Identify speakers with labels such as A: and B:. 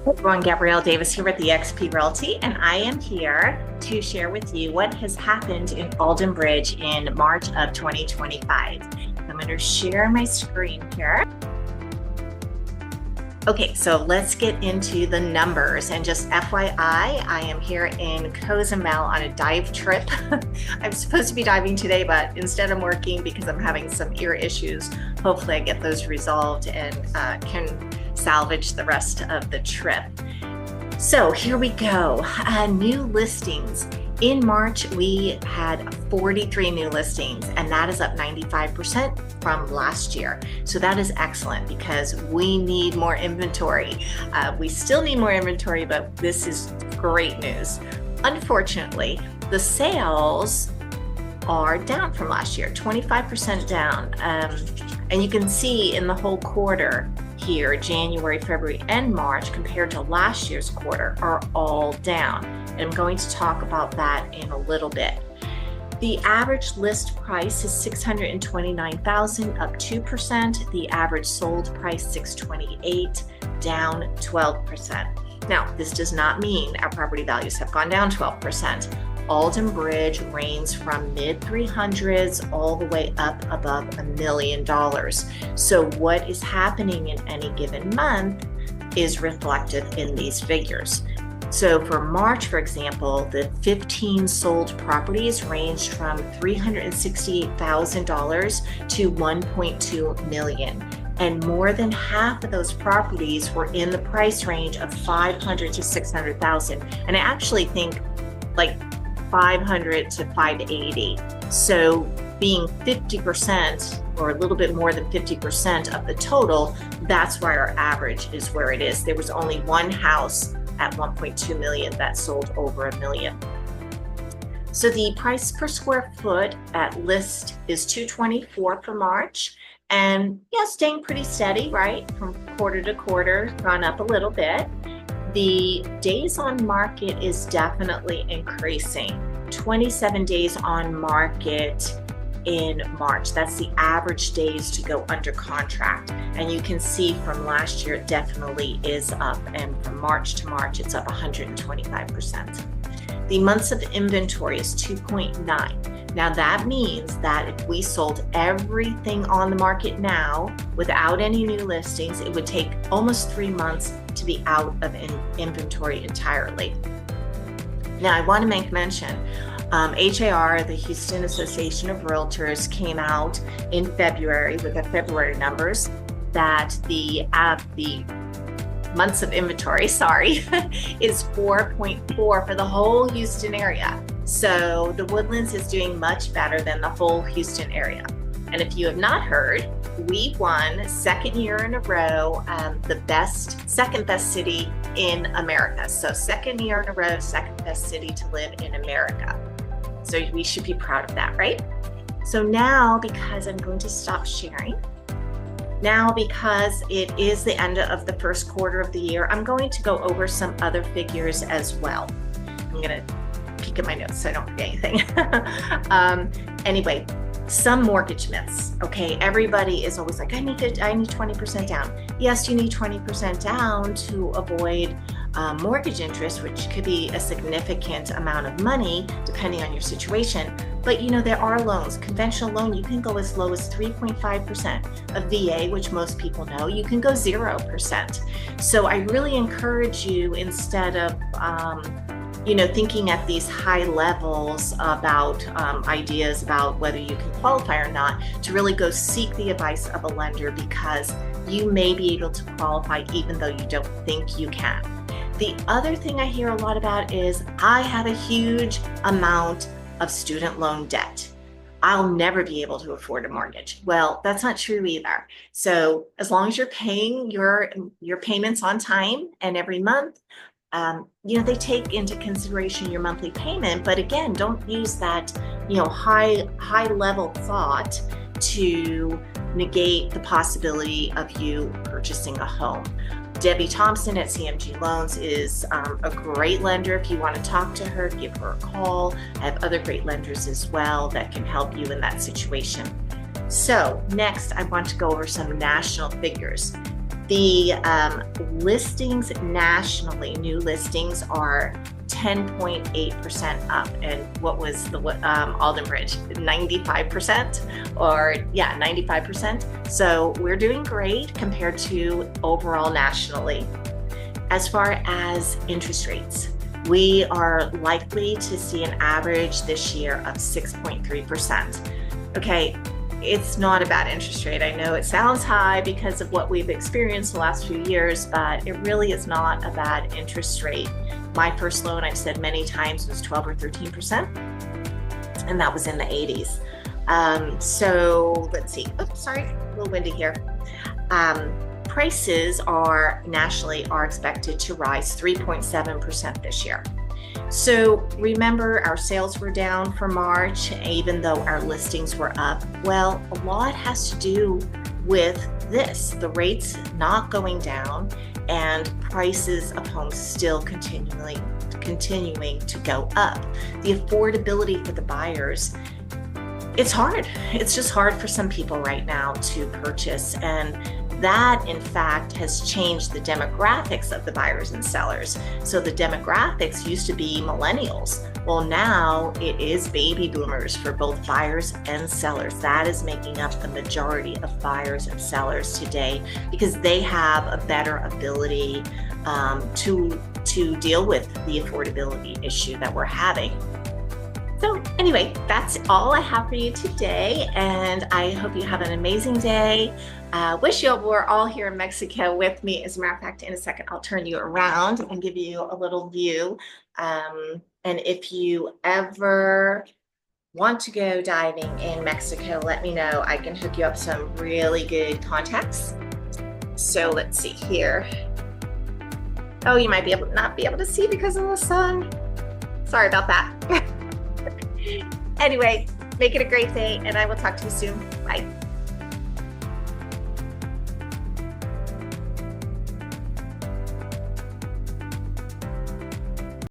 A: Everyone, Gabrielle Davis here with the XP Realty, and I am here to share with you what has happened in Alden Bridge in March of 2025. I'm going to share my screen here. Okay, so let's get into the numbers, and just FYI, I am here in Cozumel on a dive trip. I'm supposed to be diving today, but instead I'm working because I'm having some ear issues. Hopefully I get those resolved and can salvage the rest of the trip. So here we go. New listings. In March, we had 43 new listings, and that is up 95% from last year. So that is excellent because we need more inventory. We still need more inventory, but this is great news. Unfortunately, the sales are down from last year, 25% down. And you can see in the whole quarter here, January, February, and March, compared to last year's quarter, are all down. And I'm going to talk about that in a little bit. The average list price is $629,000, up 2%. The average sold price, $628,000, down 12%. Now, this does not mean our property values have gone down 12%. Alden Bridge ranges from mid 300s all the way up above $1 million. So what is happening in any given month is reflected in these figures. So for March, for example, the 15 sold properties ranged from $368,000 to $1.2 million. And more than half of those properties were in the price range of $500,000 to $600,000. And I actually think like $500,000 to $580,000. So being 50% or a little bit more than 50% of the total, that's why our average is where it is. There was only one house at 1.2 million that sold over $1 million. So the price per square foot at list is $224 for March. And yeah, staying pretty steady, right? From quarter to quarter, gone up a little bit. The days on market is definitely increasing. 27 days on market in March. That's the average days to go under contract. And you can see from last year, it definitely is up. And from March to March, it's up 125%. The months of inventory is 2.9. Now that means that if we sold everything on the market now without any new listings, it would take almost 3 months to be out of inventory entirely. Now I want to make mention, HAR, the Houston Association of Realtors, came out in February with the February numbers that the months of inventory, is 4.4 for the whole Houston area. So the Woodlands is doing much better than the whole Houston area. And if you have not heard, we won second year in a row, the second best city in America. So second year in a row, second best city to live in America. So we should be proud of that, right? So now, because I'm going to stop sharing, now because it is the end of the first quarter of the year, I'm going to go over some other figures as well. I'm going to peek at my notes so I don't forget anything. Anyway, some mortgage myths, okay? Everybody is always like, I need 20% down. Yes, you need 20% down to avoid mortgage interest, which could be a significant amount of money depending on your situation. But you know, there are loans. Conventional loan, you can go as low as 3.5%. A VA, which most people know, you can go 0%. So I really encourage you, instead of thinking at these high levels about ideas about whether you can qualify or not, to really go seek the advice of a lender, because you may be able to qualify even though you don't think you can. The other thing I hear a lot about is, I have a huge amount of student loan debt. I'll never be able to afford a mortgage. Well, that's not true either. So as long as you're paying your payments on time and every month, they take into consideration your monthly payment. But again, don't use that, high level thought to negate the possibility of you purchasing a home. Debbie Thompson at CMG Loans is a great lender. If you want to talk to her, give her a call. I have other great lenders as well that can help you in that situation. So next, I want to go over some national figures. The listings nationally, new listings are 10.8% up. And what was the Alden Bridge? 95%, or yeah, 95%. So we're doing great compared to overall nationally. As far as interest rates, we are likely to see an average this year of 6.3%. Okay, it's not a bad interest rate. I know it sounds high because of what we've experienced the last few years, but it really is not a bad interest rate. My first loan, I've said many times, was 12 or 13%, and that was in the 80s. So let's see. Oops, sorry, a little windy here. Prices are nationally expected to rise 3.7% this year. So remember, our sales were down for March, even though our listings were up. Well, a lot has to do with this, the rates not going down and prices of homes still continuing to go up. The affordability for the buyers, it's hard. It's just hard for some people right now to purchase, and that, in fact, has changed the demographics of the buyers and sellers. So the demographics used to be millennials. Well, now it is baby boomers for both buyers and sellers. That is making up the majority of buyers and sellers today because they have a better ability to deal with the affordability issue that we're having. So anyway, that's all I have for you today, and I hope you have an amazing day. Wish you were all here in Mexico with me. As a matter of fact, in a second, I'll turn you around and give you a little view. And if you ever want to go diving in Mexico, let me know. I can hook you up some really good contacts. So let's see here. Oh, you might not be able to see because of the sun. Sorry about that. Anyway, make it a great day, and I will talk to you soon. Bye.